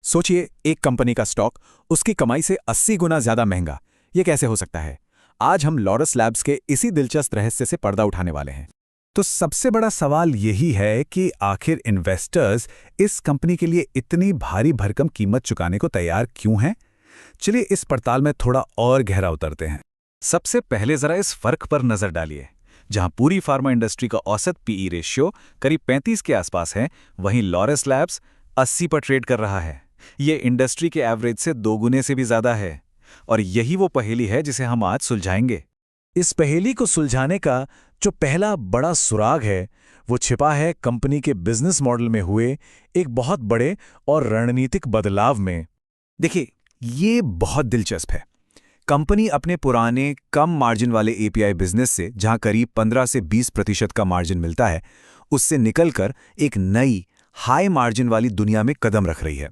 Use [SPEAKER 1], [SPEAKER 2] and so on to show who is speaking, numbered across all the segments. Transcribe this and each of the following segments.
[SPEAKER 1] सोचिए, एक कंपनी का स्टॉक उसकी कमाई से 80 गुना ज्यादा महंगा। ये कैसे हो सकता है? आज हम लॉरस लैब्स के इसी दिलचस्प रहस्य से पर्दा उठाने वाले हैं। तो सबसे बड़ा सवाल यही है कि आखिर इन्वेस्टर्स इस कंपनी के लिए इतनी भारी भरकम कीमत चुकाने को तैयार क्यों हैं? चलिए इस पड़ताल में थोड़ा और गहरा उतरते हैं। सबसे पहले जरा इस फर्क पर नजर डालिए। जहां पूरी फार्मा इंडस्ट्री का औसत पीई रेशियो करीब 35 के आसपास है, वहीं लॉरस लैब्स 80 पर ट्रेड कर रहा है। ये इंडस्ट्री के एवरेज से 2 गुने से भी ज्यादा है। और यही वो पहेली है जिसे हम आज सुलझाएंगे। इस पहेली को सुलझाने का जो पहला बड़ा सुराग है, वो छिपा है कंपनी के बिजनेस मॉडल में हुए एक बहुत बड़े और रणनीतिक बदलाव में। देखिए, ये बहुत दिलचस्प है। कंपनी अपने पुराने कम मार्जिन वाले एपीआई बिजनेस से, जहां करीब 15 से 20% का मार्जिन मिलता है, उससे निकलकर एक नई हाई मार्जिन वाली दुनिया में कदम रख रही है।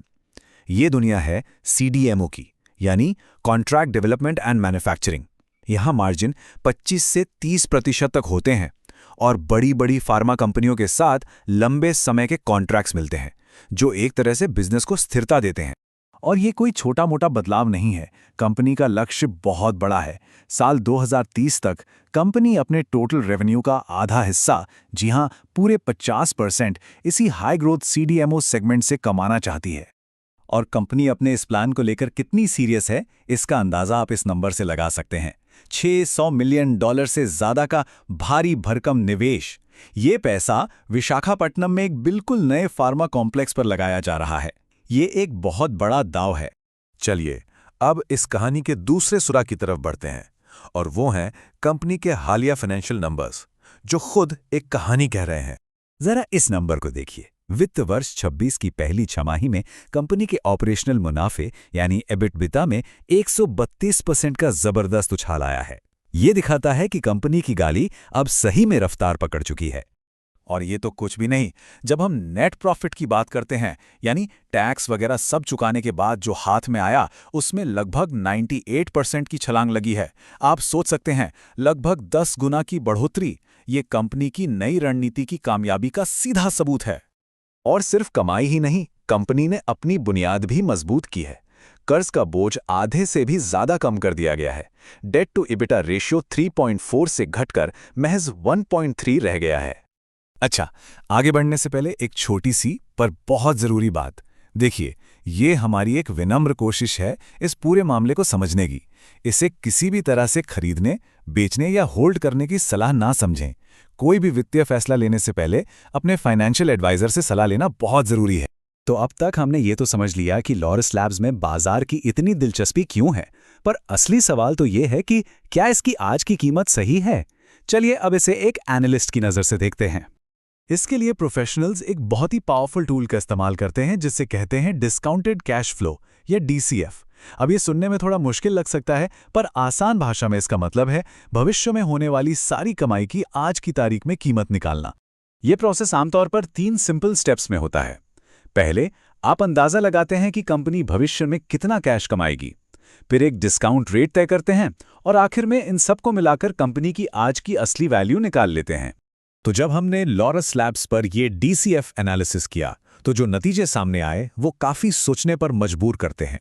[SPEAKER 1] ये दुनिया है सीडीएमओ की, यानी कॉन्ट्रैक्ट डेवलपमेंट एंड मैन्युफैक्चरिंग। यहां मार्जिन 25 से 30% तक होते हैं और बड़ी बड़ी फार्मा कंपनियों के साथ लंबे समय के कॉन्ट्रैक्ट्स मिलते हैं, जो एक तरह से बिजनेस को स्थिरता देते हैं। और ये कोई छोटा मोटा बदलाव नहीं है। कंपनी का लक्ष्य बहुत बड़ा है। साल 2030 तक कंपनी अपने टोटल रेवेन्यू का आधा हिस्सा, जी हां, पूरे 50%, इसी हाई ग्रोथ सीडीएमओ सेगमेंट से कमाना चाहती है। और कंपनी अपने इस प्लान को लेकर कितनी सीरियस है, इसका अंदाजा आप इस नंबर से लगा सकते हैं। $600 मिलियन से ज्यादा का भारी भरकम निवेश। ये पैसा विशाखापट्टनम में एक बिल्कुल नए फार्मा कॉम्प्लेक्स पर लगाया जा रहा है। ये एक बहुत बड़ा दांव है।
[SPEAKER 2] चलिए अब इस कहानी के दूसरे सुराग की तरफ बढ़ते हैं, और वो हैं कंपनी के हालिया फाइनेंशियल नंबर्स, जो खुद एक कहानी कह रहे हैं।
[SPEAKER 1] जरा इस नंबर को देखिए। वित्त वर्ष 26 की पहली छमाही में कंपनी के ऑपरेशनल मुनाफे यानी एबिटबिटा में 132% का जबरदस्त उछाल आया है। ये दिखाता है कि कंपनी की गाड़ी अब सही में रफ्तार पकड़ चुकी है। और ये तो कुछ भी नहीं। जब हम नेट प्रॉफिट की बात करते हैं, यानी टैक्स वगैरह सब चुकाने के बाद जो हाथ में आया, उसमें लगभग 98% की छलांग लगी है। आप सोच सकते हैं, लगभग 10 गुना की बढ़ोतरी। ये कंपनी की नई रणनीति की कामयाबी का सीधा सबूत है। और सिर्फ कमाई ही नहीं, कंपनी ने अपनी बुनियाद भी मजबूत की है। कर्ज का बोझ आधे से भी ज्यादा कम कर दिया गया है। डेट टू इबिटा रेशियो 3.4 से घटकर महज 1.3 रह गया है। अच्छा, आगे बढ़ने से पहले एक छोटी सी पर बहुत जरूरी बात। देखिए, ये हमारी एक विनम्र कोशिश है इस पूरे मामले को समझने की। इसे किसी भी तरह से खरीदने, बेचने या होल्ड करने की सलाह ना समझें। कोई भी वित्तीय फैसला लेने से पहले अपने फाइनेंशियल एडवाइजर से सलाह लेना बहुत जरूरी है। तो अब तक हमने ये तो समझ लिया कि लॉरस लैब्स में बाजार की इतनी दिलचस्पी क्यों है, पर असली सवाल तो ये है कि क्या इसकी आज की कीमत सही है? चलिए अब इसे एक एनालिस्ट की नज़र से देखते हैं। इसके लिए प्रोफेशनल्स एक बहुत ही पावरफुल टूल का इस्तेमाल करते हैं, जिसे कहते हैं डिस्काउंटेड कैश फ्लो या डीसीएफ। अब ये सुनने में थोड़ा मुश्किल लग सकता है, पर आसान भाषा में इसका मतलब है भविष्य में होने वाली सारी कमाई की आज की तारीख में कीमत निकालना। ये प्रोसेस आमतौर पर 3 सिंपल स्टेप्स में होता है। पहले, आप अंदाजा लगाते हैं कि कंपनी भविष्य में कितना कैश कमाएगी। फिर एक डिस्काउंट रेट तय करते हैं, और आखिर में इन सबको मिलाकर कंपनी की आज की असली वैल्यू निकाल लेते हैं। तो जब हमने लॉरस लैब्स पर ये डीसीएफ एनालिसिस किया, तो जो नतीजे सामने आए वो काफी सोचने पर मजबूर करते हैं।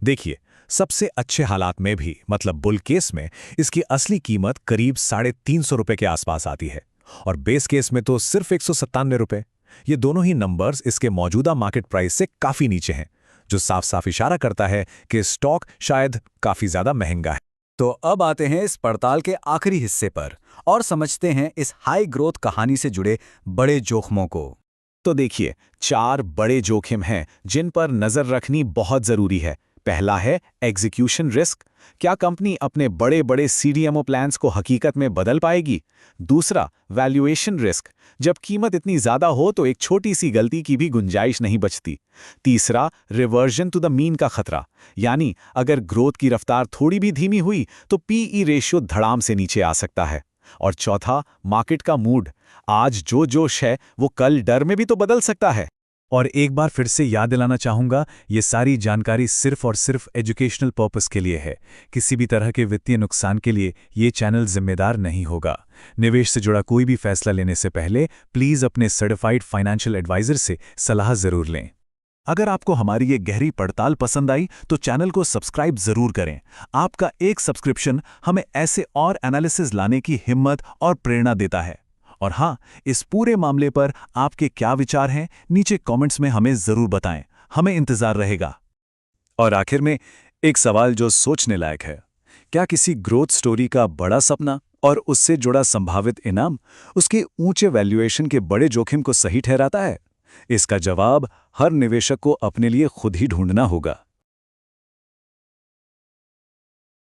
[SPEAKER 1] देखिए, सबसे अच्छे हालात में भी, मतलब बुल केस में, इसकी असली कीमत करीब ₹350 के आसपास आती है, और बेस केस में तो सिर्फ ₹197। ये दोनों ही नंबर्स इसके मौजूदा मार्केट प्राइस से काफी नीचे हैं, जो साफ साफ इशारा करता है कि स्टॉक शायद काफी ज्यादा महंगा है। तो अब आते हैं इस पड़ताल के आखिरी हिस्से पर और समझते हैं इस हाई ग्रोथ कहानी से जुड़े बड़े जोखिमों को। तो देखिए, 4 बड़े जोखिम हैं जिन पर नजर रखनी बहुत जरूरी है। पहला है एग्जीक्यूशन रिस्क। क्या कंपनी अपने बड़े बड़े सीडीएमओ प्लान्स को हकीकत में बदल पाएगी? दूसरा, वैल्यूएशन रिस्क। जब कीमत इतनी ज्यादा हो तो एक छोटी सी गलती की भी गुंजाइश नहीं बचती। तीसरा, रिवर्जन टू द मीन का खतरा, यानी अगर ग्रोथ की रफ्तार थोड़ी भी धीमी हुई तो पीई रेशियो धड़ाम से नीचे आ सकता है। और चौथा, मार्केट का मूड। आज जो जोश है वो कल डर में भी तो बदल सकता है। और एक बार फिर से याद दिलाना चाहूंगा, ये सारी जानकारी सिर्फ और सिर्फ एजुकेशनल पर्पस के लिए है। किसी भी तरह के वित्तीय नुकसान के लिए ये चैनल जिम्मेदार नहीं होगा। निवेश से जुड़ा कोई भी फैसला लेने से पहले प्लीज अपने सर्टिफाइड फाइनेंशियल एडवाइजर से सलाह जरूर लें।
[SPEAKER 2] अगर आपको हमारी ये गहरी पड़ताल पसंद आई तो चैनल को सब्सक्राइब जरूर करें। आपका एक सब्सक्रिप्शन हमें ऐसे और एनालिसिस लाने की हिम्मत और प्रेरणा देता है। और हाँ, इस पूरे मामले पर आपके क्या विचार हैं, नीचे कमेंट्स में हमें जरूर बताएं। हमें इंतजार रहेगा।
[SPEAKER 1] और आखिर में एक सवाल जो सोचने लायक है, क्या किसी ग्रोथ स्टोरी का बड़ा सपना और उससे जुड़ा संभावित इनाम उसके ऊंचे वैल्यूएशन के बड़े जोखिम को सही ठहराता है? इसका जवाब हर निवेशक को अपने लिए खुद ही ढूंढना होगा।